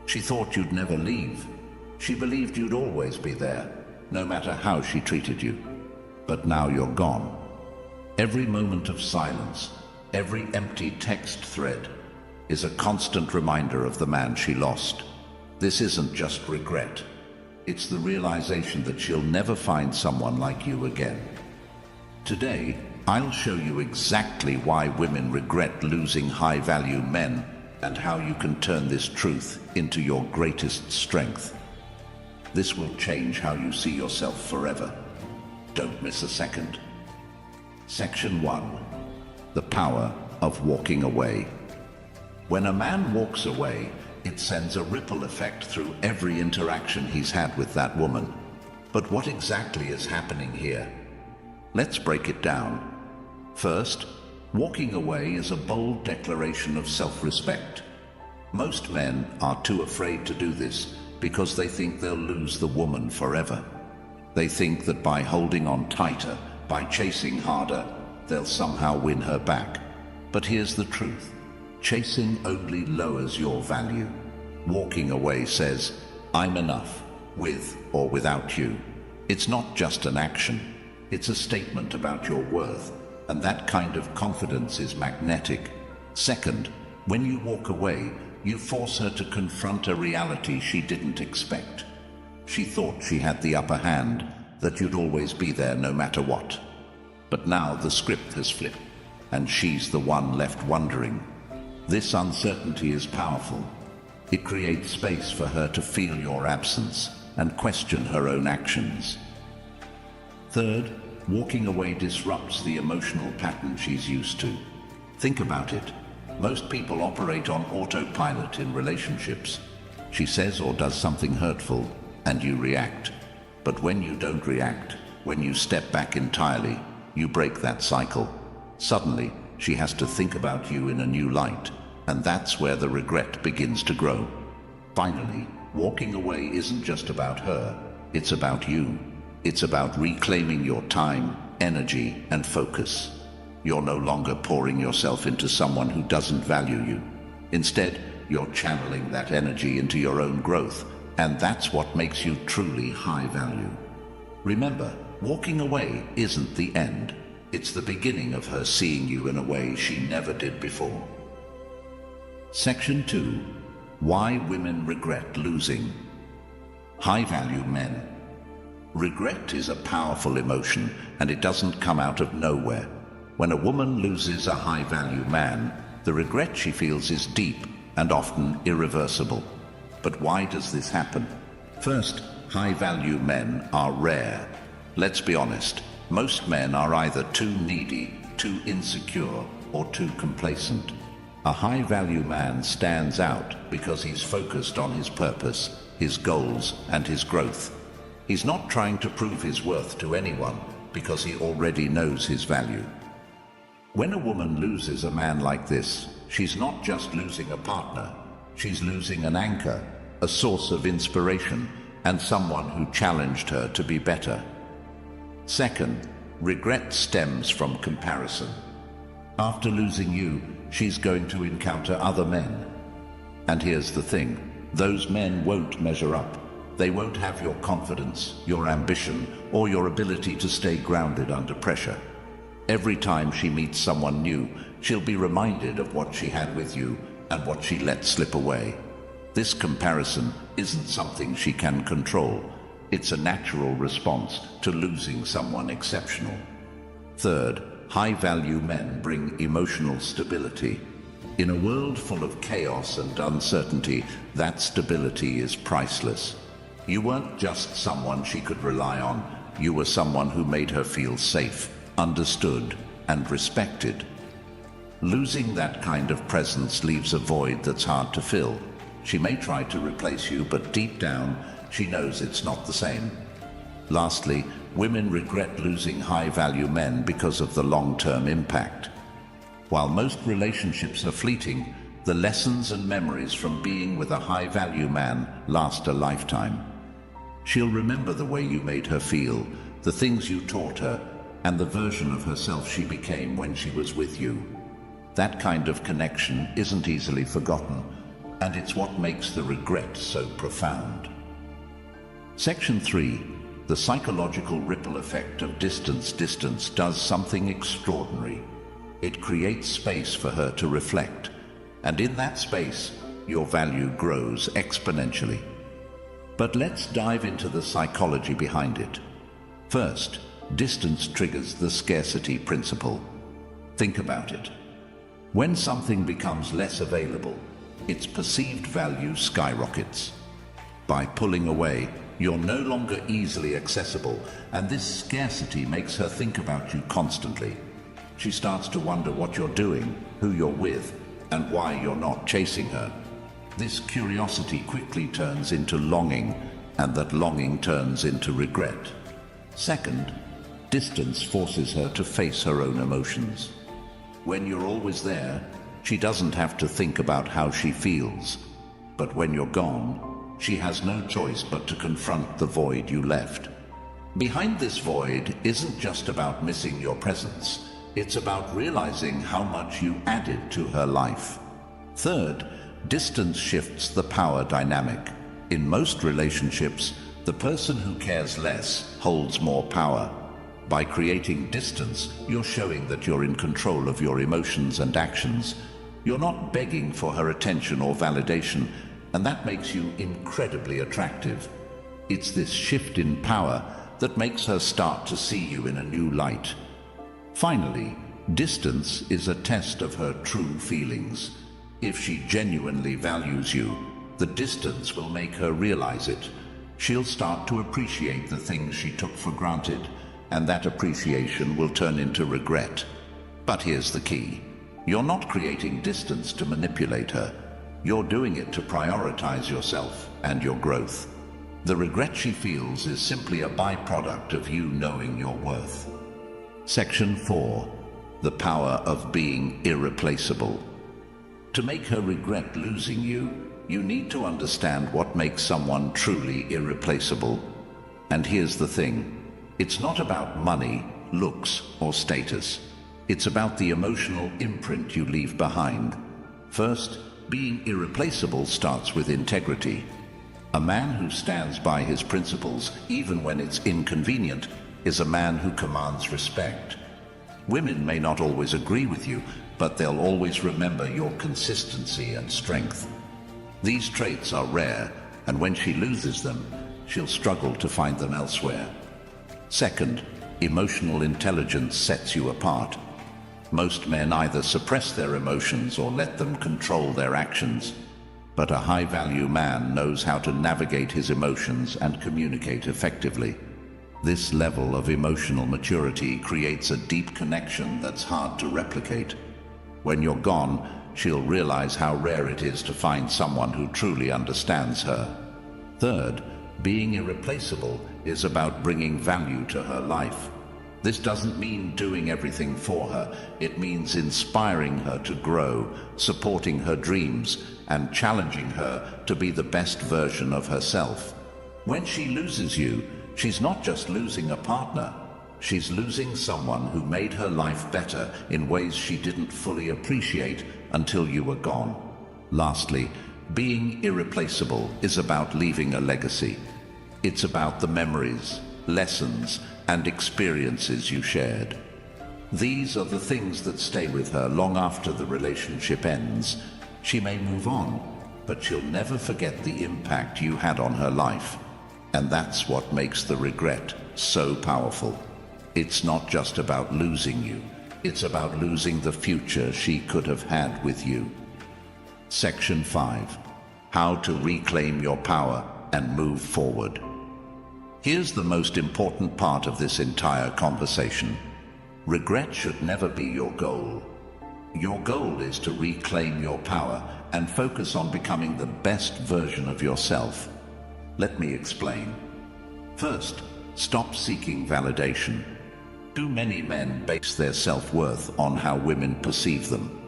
She thought you'd never leave. She believed you'd always be there, no matter how she treated you. But now you're gone. Every moment of silence, every empty text thread, is a constant reminder of the man she lost. This isn't just regret. It's the realization that she'll never find someone like you again. Today, I'll show you exactly why women regret losing high-value men and how you can turn this truth into your greatest strength. This will change how you see yourself forever. Don't miss a second. Section 1. The power of walking away. When a man walks away, it sends a ripple effect through every interaction he's had with that woman. But what exactly is happening here? Let's break it down. First, walking away is a bold declaration of self-respect. Most men are too afraid to do this because they think they'll lose the woman forever. They think that by holding on tighter, by chasing harder, they'll somehow win her back. But here's the truth. Chasing only lowers your value. Walking away says, I'm enough, with or without you. It's not just an action, it's a statement about your worth, and that kind of confidence is magnetic. Second, when you walk away, you force her to confront a reality she didn't expect. She thought she had the upper hand, that you'd always be there no matter what. But now the script has flipped, and she's the one left wondering. This uncertainty is powerful. It creates space for her to feel your absence and question her own actions. Third, walking away disrupts the emotional pattern she's used to. Think about it. Most people operate on autopilot in relationships. She says or does something hurtful, and you react. But when you don't react, when you step back entirely, you break that cycle. Suddenly, she has to think about you in a new light, and that's where the regret begins to grow. Finally, walking away isn't just about her, it's about you. It's about reclaiming your time, energy, and focus. You're no longer pouring yourself into someone who doesn't value you. Instead, you're channeling that energy into your own growth, and that's what makes you truly high value. Remember, walking away isn't the end. It's the beginning of her seeing you in a way she never did before. Section 2. Why women regret losing. High-value men. Regret is a powerful emotion, and it doesn't come out of nowhere. When a woman loses a high-value man, the regret she feels is deep and often irreversible. But why does this happen? First, high-value men are rare. Let's be honest, most men are either too needy, too insecure, or too complacent. A high-value man stands out because he's focused on his purpose, his goals, and his growth. He's not trying to prove his worth to anyone because he already knows his value. When a woman loses a man like this, she's not just losing a partner, she's losing an anchor, a source of inspiration, and someone who challenged her to be better. Second, regret stems from comparison. After losing you, she's going to encounter other men. And here's the thing, those men won't measure up. They won't have your confidence, your ambition, or your ability to stay grounded under pressure. Every time she meets someone new, she'll be reminded of what she had with you and what she let slip away. This comparison isn't something she can control. It's a natural response to losing someone exceptional. Third, high-value men bring emotional stability. In a world full of chaos and uncertainty, that stability is priceless. You weren't just someone she could rely on. You were someone who made her feel safe, understood, and respected. Losing that kind of presence leaves a void that's hard to fill. She may try to replace you, but deep down, she knows it's not the same. Lastly, women regret losing high-value men because of the long-term impact. While most relationships are fleeting, the lessons and memories from being with a high-value man last a lifetime. She'll remember the way you made her feel, the things you taught her, and the version of herself she became when she was with you. That kind of connection isn't easily forgotten. and it's what makes the regret so profound. Section 3. The psychological ripple effect of distance. Distance does something extraordinary. It creates space for her to reflect, and in that space, your value grows exponentially. But let's dive into the psychology behind it. First, distance triggers the scarcity principle. Think about it. When something becomes less available, its perceived value skyrockets. By pulling away, you're no longer easily accessible, and this scarcity makes her think about you constantly. She starts to wonder what you're doing, who you're with, and why you're not chasing her. This curiosity quickly turns into longing, and that longing turns into regret. Second, distance forces her to face her own emotions. When you're always there, she doesn't have to think about how she feels. But when you're gone, she has no choice but to confront the void you left. Behind this void isn't just about missing your presence. It's about realizing how much you added to her life. Third, distance shifts the power dynamic. In most relationships, the person who cares less holds more power. By creating distance, you're showing that you're in control of your emotions and actions. You're not begging for her attention or validation, and that makes you incredibly attractive. It's this shift in power that makes her start to see you in a new light. Finally, distance is a test of her true feelings. If she genuinely values you, the distance will make her realize it. She'll start to appreciate the things she took for granted, and that appreciation will turn into regret. But here's the key. You're not creating distance to manipulate her. You're doing it to prioritize yourself and your growth. The regret she feels is simply a byproduct of you knowing your worth. Section 4. The power of being irreplaceable. To make her regret losing you, you need to understand what makes someone truly irreplaceable. And here's the thing. It's not about money, looks, or status. It's about the emotional imprint you leave behind. First, being irreplaceable starts with integrity. A man who stands by his principles, even when it's inconvenient, is a man who commands respect. Women may not always agree with you, but they'll always remember your consistency and strength. These traits are rare, and when she loses them, she'll struggle to find them elsewhere. Second, emotional intelligence sets you apart. Most men either suppress their emotions or let them control their actions. But a high-value man knows how to navigate his emotions and communicate effectively. This level of emotional maturity creates a deep connection that's hard to replicate. When you're gone, she'll realize how rare it is to find someone who truly understands her. Third, being irreplaceable is about bringing value to her life. This doesn't mean doing everything for her. It means inspiring her to grow, supporting her dreams, and challenging her to be the best version of herself. When she loses you, she's not just losing a partner. She's losing someone who made her life better in ways she didn't fully appreciate until you were gone. Lastly, being irreplaceable is about leaving a legacy. It's about the memories, lessons, and experiences you shared. These are the things that stay with her long after the relationship ends. She may move on, but she'll never forget the impact you had on her life. And that's what makes the regret so powerful. It's not just about losing you. It's about losing the future she could have had with you. Section 5. How to reclaim your power and move forward. Here's the most important part of this entire conversation. Regret should never be your goal. Your goal is to reclaim your power and focus on becoming the best version of yourself. Let me explain. First, stop seeking validation. Too many men base their self-worth on how women perceive them.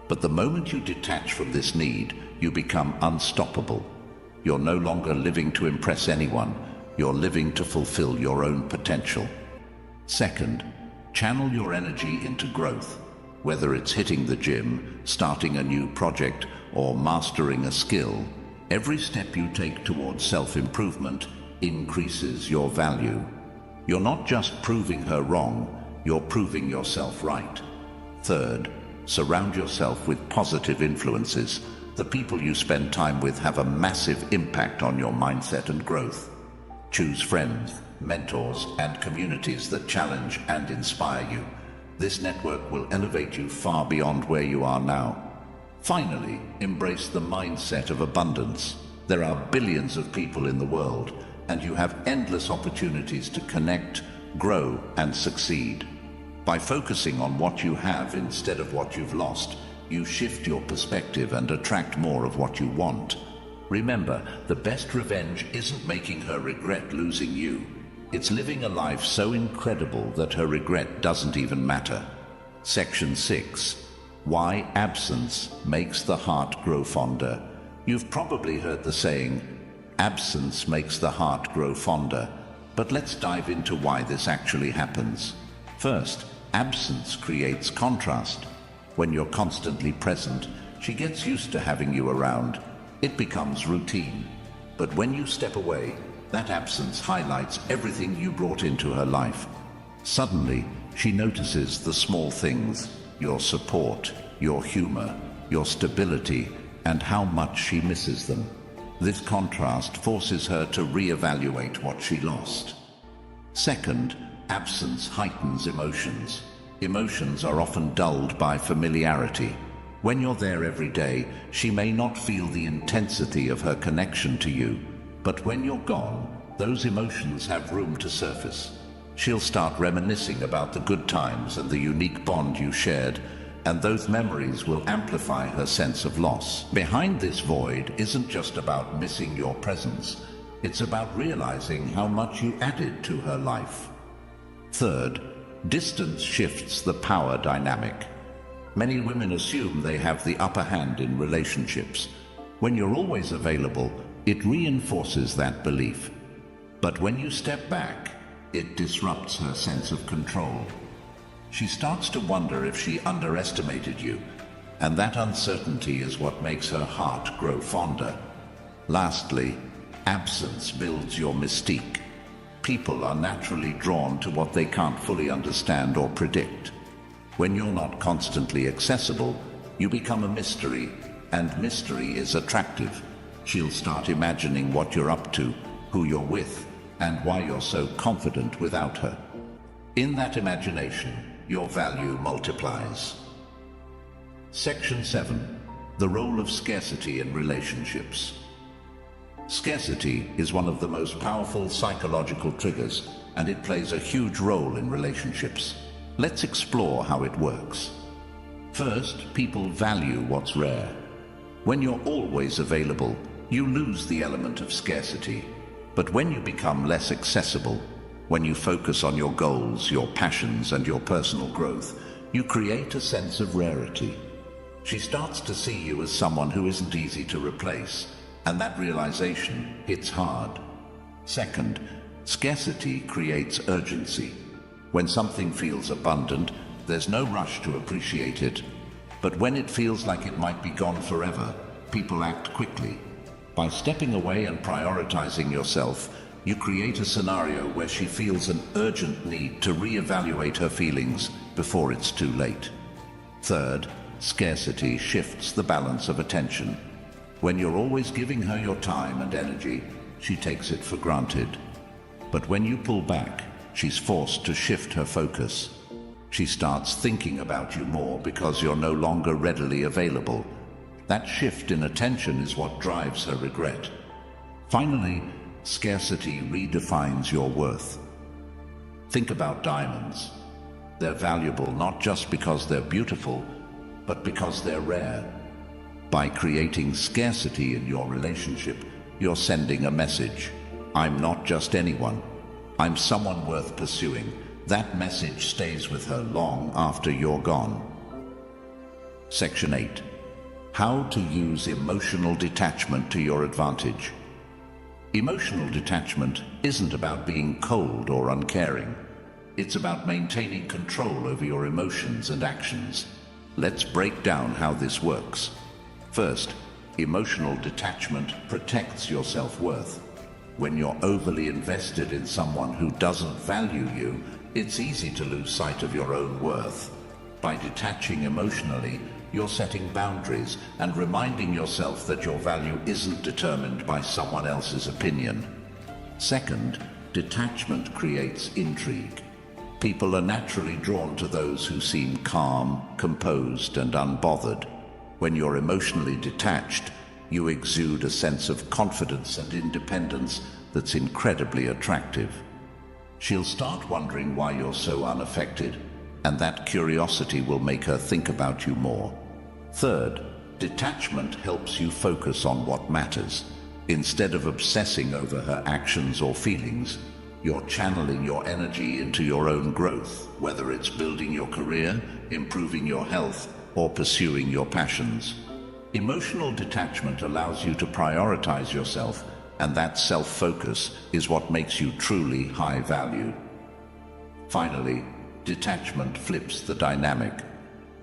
But the moment you detach from this need, you become unstoppable. You're no longer living to impress anyone. You're living to fulfill your own potential. Second, channel your energy into growth. Whether it's hitting the gym, starting a new project, or mastering a skill, every step you take towards self-improvement increases your value. You're not just proving her wrong, you're proving yourself right. Third, surround yourself with positive influences. The people you spend time with have a massive impact on your mindset and growth. Choose friends, mentors, and communities that challenge and inspire you. This network will elevate you far beyond where you are now. Finally, embrace the mindset of abundance. There are billions of people in the world, and you have endless opportunities to connect, grow, and succeed. By focusing on what you have instead of what you've lost, you shift your perspective and attract more of what you want. Remember, the best revenge isn't making her regret losing you. It's living a life so incredible that her regret doesn't even matter. Section 6. Why absence makes the heart grow fonder. You've probably heard the saying, absence makes the heart grow fonder. But let's dive into why this actually happens. First, absence creates contrast. When you're constantly present, she gets used to having you around. It becomes routine. But when you step away, that absence highlights everything you brought into her life. Suddenly, she notices the small things, your support, your humor, your stability, and how much she misses them. This contrast forces her to reevaluate what she lost. Second, absence heightens emotions. Emotions are often dulled by familiarity. When you're there every day, she may not feel the intensity of her connection to you. But when you're gone, those emotions have room to surface. She'll start reminiscing about the good times and the unique bond you shared, and those memories will amplify her sense of loss. Behind this void isn't just about missing your presence. It's about realizing how much you added to her life. Third, distance shifts the power dynamic. Many women assume they have the upper hand in relationships. When you're always available, it reinforces that belief. But when you step back, it disrupts her sense of control. She starts to wonder if she underestimated you, and that uncertainty is what makes her heart grow fonder. Lastly, absence builds your mystique. People are naturally drawn to what they can't fully understand or predict. When you're not constantly accessible, you become a mystery, and mystery is attractive. She'll start imagining what you're up to, who you're with, and why you're so confident without her. In that imagination, your value multiplies. Section 7. The role of scarcity in relationships. Scarcity is one of the most powerful psychological triggers, and it plays a huge role in relationships. Let's explore how it works. First, people value what's rare. When you're always available, you lose the element of scarcity. But when you become less accessible, when you focus on your goals, your passions, and your personal growth, you create a sense of rarity. She starts to see you as someone who isn't easy to replace, and that realization hits hard. Second, scarcity creates urgency. When something feels abundant, there's no rush to appreciate it. But when it feels like it might be gone forever, people act quickly. By stepping away and prioritizing yourself, you create a scenario where she feels an urgent need to reevaluate her feelings before it's too late. Third, scarcity shifts the balance of attention. When you're always giving her your time and energy, she takes it for granted. But when you pull back, she's forced to shift her focus. She starts thinking about you more because you're no longer readily available. That shift in attention is what drives her regret. Finally, scarcity redefines your worth. Think about diamonds. They're valuable not just because they're beautiful, but because they're rare. By creating scarcity in your relationship, you're sending a message. I'm not just anyone. I'm someone worth pursuing. That message stays with her long after you're gone. Section 8. How to use emotional detachment to your advantage. Emotional detachment isn't about being cold or uncaring. It's about maintaining control over your emotions and actions. Let's break down how this works. First, emotional detachment protects your self-worth. When you're overly invested in someone who doesn't value you, it's easy to lose sight of your own worth. By detaching emotionally, you're setting boundaries and reminding yourself that your value isn't determined by someone else's opinion. Second, detachment creates intrigue. People are naturally drawn to those who seem calm, composed, and unbothered. When you're emotionally detached, you exude a sense of confidence and independence that's incredibly attractive. She'll start wondering why you're so unaffected, and that curiosity will make her think about you more. Third, detachment helps you focus on what matters. Instead of obsessing over her actions or feelings, you're channeling your energy into your own growth, whether it's building your career, improving your health, or pursuing your passions. Emotional detachment allows you to prioritize yourself, and that self-focus is what makes you truly high value. Finally, detachment flips the dynamic.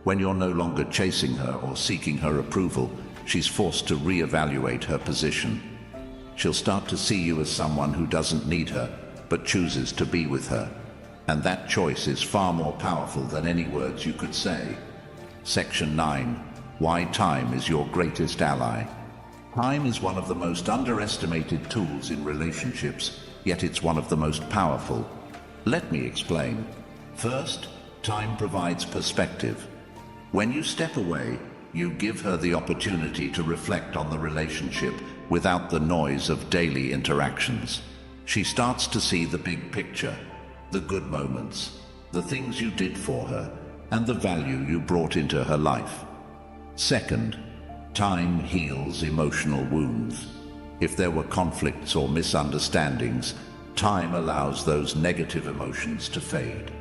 When you're no longer chasing her or seeking her approval, she's forced to reevaluate her position. She'll start to see you as someone who doesn't need her, but chooses to be with her. And that choice is far more powerful than any words you could say. Section 9. Why time is your greatest ally. Time is one of the most underestimated tools in relationships, yet it's one of the most powerful. Let me explain. First, time provides perspective. When you step away, you give her the opportunity to reflect on the relationship without the noise of daily interactions. She starts to see the big picture, the good moments, the things you did for her, and the value you brought into her life. Second, time heals emotional wounds. If there were conflicts or misunderstandings, time allows those negative emotions to fade.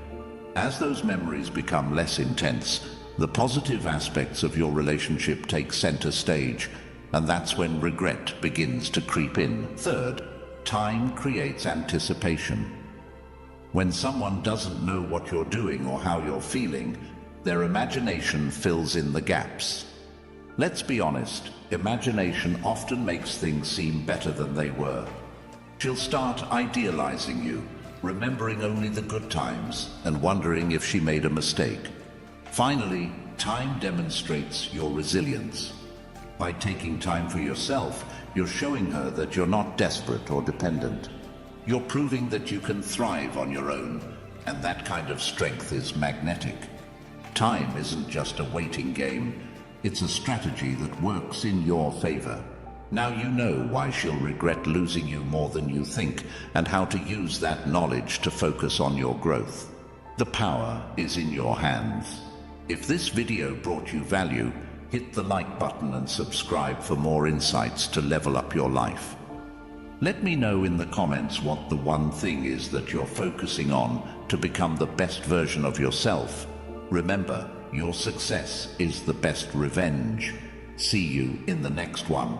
As those memories become less intense, the positive aspects of your relationship take center stage, and that's when regret begins to creep in. Third, time creates anticipation. When someone doesn't know what you're doing or how you're feeling, their imagination fills in the gaps. Let's be honest, imagination often makes things seem better than they were. She'll start idealizing you, remembering only the good times and wondering if she made a mistake. Finally, time demonstrates your resilience. By taking time for yourself, you're showing her that you're not desperate or dependent. You're proving that you can thrive on your own, and that kind of strength is magnetic. Time isn't just a waiting game, it's a strategy that works in your favor. Now you know why she'll regret losing you more than you think, and how to use that knowledge to focus on your growth. The power is in your hands. If this video brought you value, hit the like button and subscribe for more insights to level up your life. Let me know in the comments what the one thing is that you're focusing on to become the best version of yourself. Remember, your success is the best revenge. See you in the next one.